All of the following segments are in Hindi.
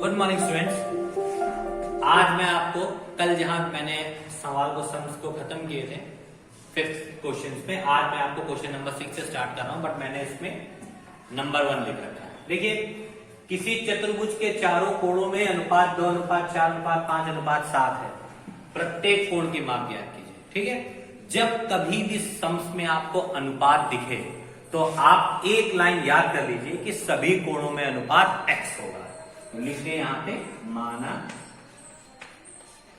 Good morning students. आज मैं आपको कल जहां मैंने सवाल को सम्स को खत्म किए थे फिफ्थ क्वेश्चंस में, आज मैं आपको क्वेश्चन नंबर 6 से स्टार्ट कर रहा हूं, बट मैंने इसमें नंबर 1 लिख रखा है। देखिए, किसी चतुर्भुज के चारों कोणों में अनुपात 2 अनुपात 4 अनुपात 5 अनुपात 7 है। प्रत्येक कोण की माप ज्ञात कीजिए। ठीक है, जब कभी भी सम्स में आपको अनुपात दिखे तो आप एक लाइन याद कर लीजिए कि सभी कोणों में अनुपात x होगा। तो लिखिए यहां पे, माना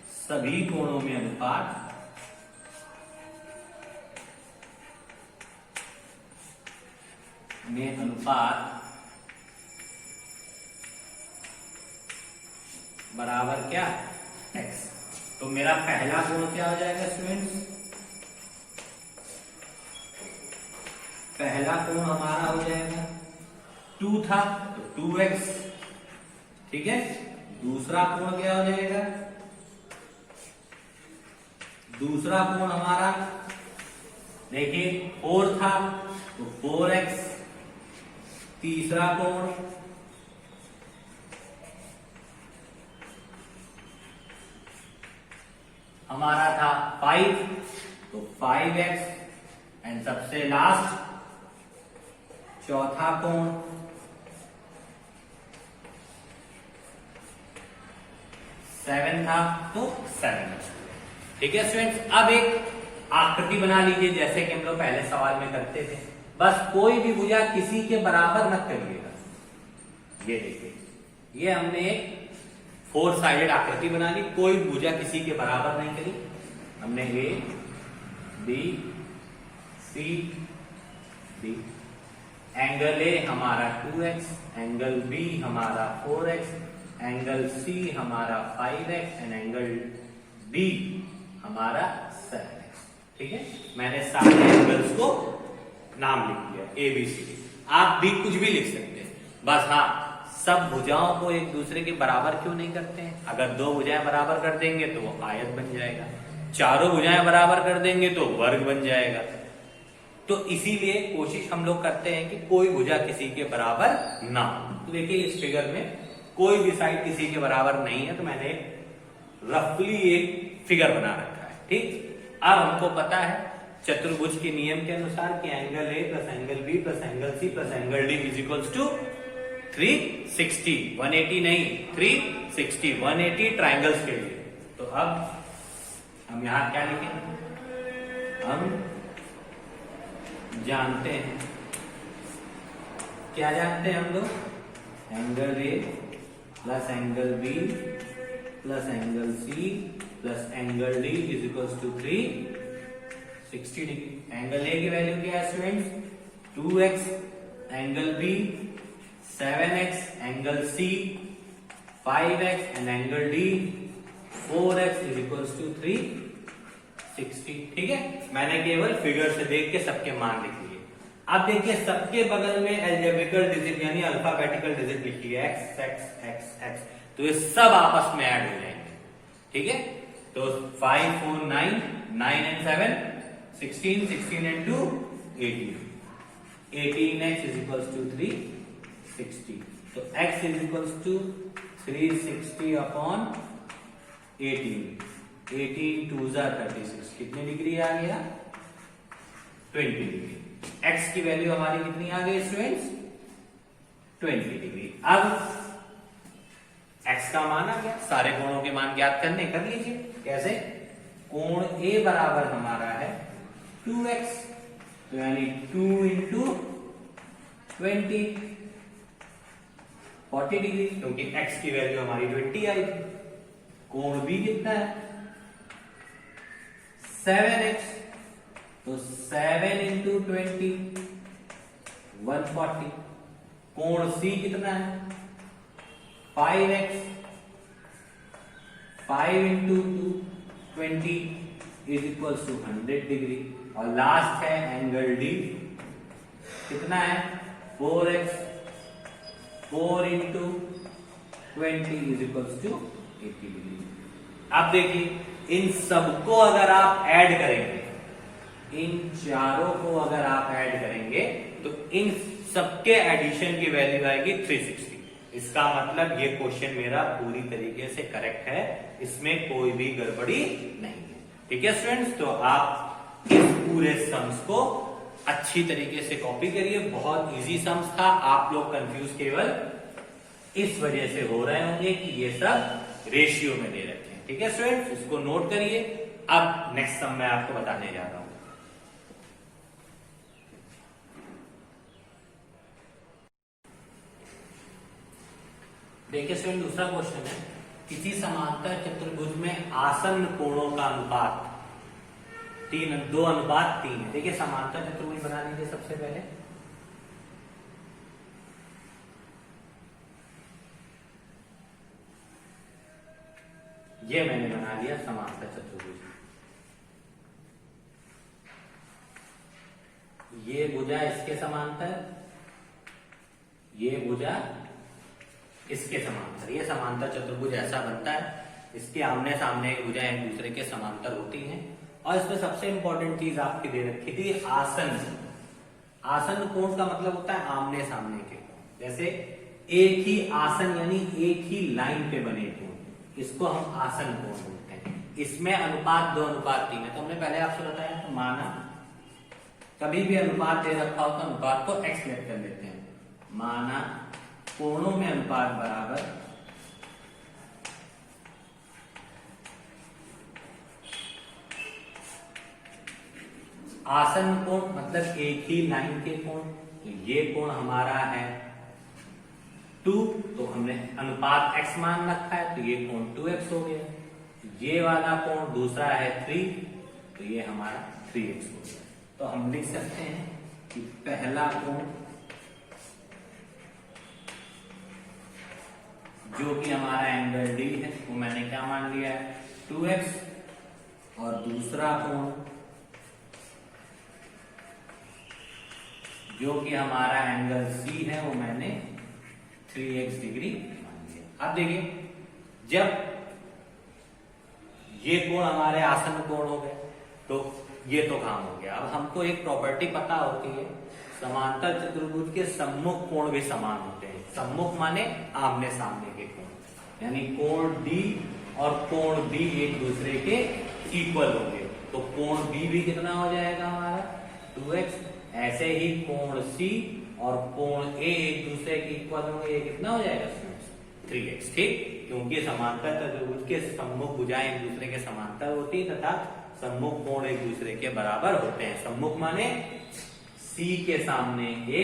सभी कोणों में अनुपात बराबर क्या, x। तो मेरा पहला कोण क्या हो जाएगा स्टूडेंट्स? पहला कोण हमारा हो जाएगा 2 था तो 2x। ठीक है, दूसरा कोण क्या हो जाएगा? दूसरा कोण हमारा देखिए 4 था तो 4x। तीसरा कोण हमारा था 5 तो 5x। एंड सबसे लास्ट चौथा कोण 7 था तो 7x। ठीक है स्टूडेंट्स, अब एक आकृति बना लीजिए जैसे कि हम लोग पहले सवाल में करते थे। बस कोई भी भुजा किसी के बराबर मत करिएगा। ये देखिए, ये हमने एक 4 साइडेड आकृति बना ली, कोई भुजा किसी के बराबर नहीं करी। हमने A B C D, angle A हमारा 2x, एंगल बी हमारा 4x, एंगल सी हमारा 5x एंड एंगल डी हमारा 7x। ठीक है, मैंने सारे एंगल्स को नाम लिख दिया ए बी सी डी। आप भी कुछ भी लिख सकते हैं, बस हाँ, सब भुजाओं को एक दूसरे के बराबर क्यों नहीं करते हैं? अगर 2 भुजाएं बराबर कर देंगे तो वो आयत बन जाएगा, चारों भुजाएं बराबर कर देंगे तो वर्ग बन जाएगा। तो इसीलिए कोशिश हम लोग करते हैं कि कोई भुजा किसी के बराबर ना हो। तो देखिए, इस फिगर में कोई भी साइड किसी के बराबर नहीं है, तो मैंने रफली एक फिगर बना रखा है। ठीक, अब हमको पता है चतुर्भुज के नियम के अनुसार कि angle A plus angle B plus angle C plus angle D is equals to 360। 180 नहीं, 360। 180 ट्राइंगल्स के लिए। तो अब हम यहां क्या लिखें? हम जानते हैं, क्या जानते हैं हम लोग? Angle A plus angle B plus angle C plus angle D is equals to 360 degree. Angle A की वैल्यू क्या है students? 2x, angle B 7x, angle C 5x and angle D 4x is equals to 360। ठीक है, मैंने केवल फिगर से देख के सबके मान लिख लिए। अब देखिए, सबके बगल में अलजेब्रिकल डिजिट यानी अल्फाबेटिकल डिजिट लिखिए, x x x x। तो ये सब आपस में ऐड हो जाएंगे। ठीक है, तो 5 4 9 9 and 7 16, 16 and 2 18। 18x is equals to 360। तो x is equals to 360 upon 18। 18 2 जा 36, कितनी डिग्री आ गया? 20 डिग्री। x की वैल्यू हमारी कितनी आ गई स्टूडेंट्स? 20 डिग्री। अब x का मान आ गया, सारे कोणों के मान ज्ञात करने कर लीजिए। कैसे? कोण A बराबर हमारा है 2x, तो यानी 2 इंटू 20 40 डिग्री, क्योंकि x की वैल्यू हमारी 20 आई थी। कोण B कितना है? 7x, तो 7 इंटू 20 140। कोण C कितना है? 5x, 5 into 20 is equal to 100 degree. और लास्ट है एंगल D, कितना है? 4x, 4 into 20 is equal to 80 degree. अब देखिए, इन सबको अगर आप ऐड करेंगे, इन चारों को अगर आप ऐड करेंगे तो इन सबके एडिशन की वैल्यू आएगी 360। इसका मतलब ये क्वेश्चन मेरा पूरी तरीके से करेक्ट है, इसमें कोई भी गड़बड़ी नहीं है। ठीक है स्टूडेंट्स, तो आप इस पूरे सम्स को अच्छी तरीके से कॉपी करिए। बहुत इजी सम्स था, आप लोग कंफ्यूज केवल इस वजह से हो रहे होंगे कि ये सब रेशियो में दे रखे हैं। ठीक है स्टूडेंट्स, इसको नोट करिए। अब नेक्स्ट सम मैं आपको बताने जा रहा हूं। देखिए स्टूडेंट, दूसरा क्वेश्चन है, किसी समांतर चतुर्भुज में आसन्न कोणों का अनुपात 2:3 है। देखिए समांतर चतुर्भुज बना लीजिए सबसे पहले। ये मैंने बना लिया समांतर चतुर्भुज। ये भुजा इसके समांतर, ये भुजा इसके समांतर। ये समांतर चतुर्भुज ऐसा बनता है, इसके आमने सामने भुजा एक दूसरे के समांतर होती हैं। और इसमें सबसे इंपॉर्टेंट चीज आपकी दे रखी थी आसन्न। आसन्न कोण का मतलब होता है आमने सामने के कोण। जैसे एक ही आसन यानी एक ही लाइन पे बने कोण, इसको हम आसन्न कोण बोलते हैं। इसमें अनुपात 2:3 है। तो हमने पहले आपसे बताया, तो माना कभी भी अनुपात दे रखा हो तो अनुपात को एक्स लेट कर लेते हैं। माना कोणों में अनुपात बराबर आसन्न कोण मतलब एक ही लाइन के कोण। तो ये कोण हमारा है 2, तो हमने अनुपात x मान रखा है, तो ये कोण 2x हो गया। ये वाला कोण दूसरा है 3, तो ये हमारा 3x हो गया। तो हम लिख सकते हैं कि पहला कोण जो कि हमारा एंगल D है, वो मैंने क्या मान लिया है 2x, और दूसरा कोण जो कि हमारा एंगल C है, वो मैंने 3x डिग्री मान लिया। अब देखिए, जब ये कोण हमारे आसन्न कोण हो गए, तो ये तो काम हो गया। अब हमको एक प्रॉपर्टी पता होती है, समांतर चतुर्भुज के सम्मुख कोण भी समान होते हैं। सम्मुख माने आमने सामने के कोण, यानी कोण D और कोण B एक दूसरे के इक्वल होंगे। तो कोण B भी कितना हो जाएगा हमारा 2x। ऐसे ही कोण C और कोण A एक दूसरे के इक्वल होंगे, ये कितना हो जाएगा 3x। ठीक, क्योंकि समांतर चतुर्भुज के सम्मुख भुजाएं एक दूसरे के समांतर होती है तथा सम्मुख कोण एक दूसरे के बराबर होते हैं। सम्मुख माने C के सामने A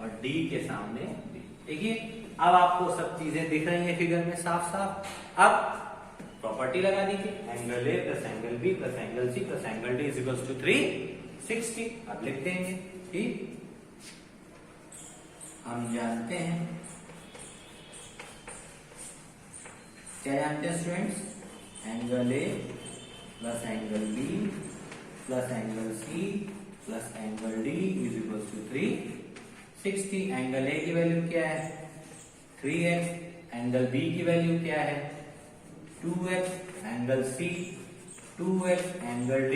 और D के सामने B। देखिए, अब आपको सब चीजें दिख रही हैं फिगर में साफ साफ। अब प्रॉपर्टी लगा दीजिए, angle A plus angle B plus angle C plus angle D is equals to 360। अब लिख देंगे। ठीक, हम जानते हैं, क्या जानते हैं students, angle A plus angle B plus angle C plus angle D is equal to 360। Angle A की वैल्यू क्या है 3x, एंगल B की वैल्यू क्या है 2x, angle C 2x, angle D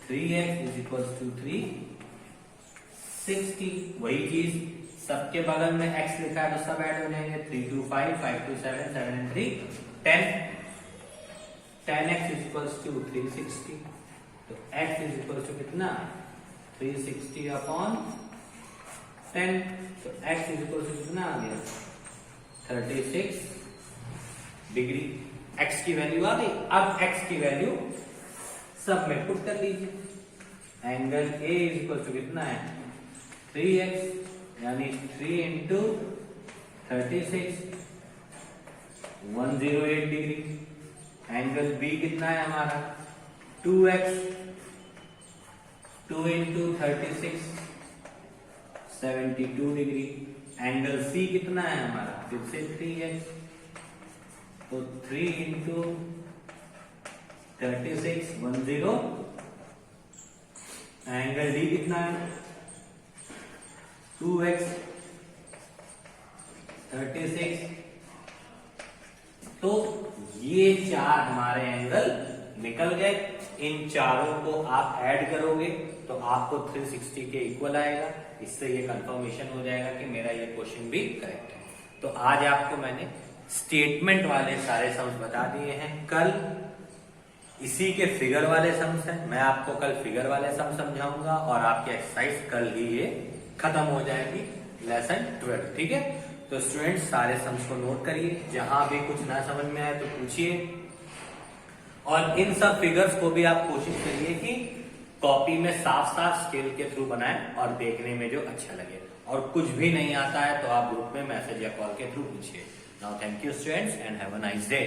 3x is equal to 360। वही चीज सबके बगल में x लिखा है, तो सब ऐड हो जाएंगे। 3 2 5, 5 2 7, 7 and 3 10, 10x is equal to 360। तो x इज इक्वल टू कितना 360 अपॉन 10। तो x इज इक्वल टू कितना आ गया 36 डिग्री। x की वैल्यू आ गई। अब x की वैल्यू सब में पुट कर लीजिए। Angle A is equal to कितना है 3x, यानी 3 इंटू 36 108 डिग्री। एंगल B कितना है हमारा 2x, 2 into 36 72 degree. Angle C कितना है हमारा फिर से 3x, तो 3 इंटू 36 10। एंगल D कितना है 2x 36। तो ये चार हमारे एंगल निकल गए। इन चारों को आप ऐड करोगे तो आपको 360 के इक्वल आएगा। इससे ये कंफर्मेशन हो जाएगा कि मेरा ये क्वेश्चन भी करेक्ट है। तो आज आपको मैंने स्टेटमेंट वाले सारे सम्स बता दिए हैं। कल इसी के फिगर वाले सम्स हैं, मैं आपको कल फिगर वाले सम समझाऊंगा और आपकी एक्सरसाइज कल ही ये खत्म हो जाएगी, लेसन 12। ठीक है, तो स्टूडेंट्स सारे सम्स को नोट करिए, जहां भी कुछ ना समझ में आए तो पूछिए, और इन सब फिगर्स को भी आप कोशिश करिए कि कॉपी में साफ साफ स्केल के थ्रू बनाएं और देखने में जो अच्छा लगे। और कुछ भी नहीं आता है तो आप ग्रुप में मैसेज या कॉल के थ्रू पूछिए। Now thank you students and have a nice day.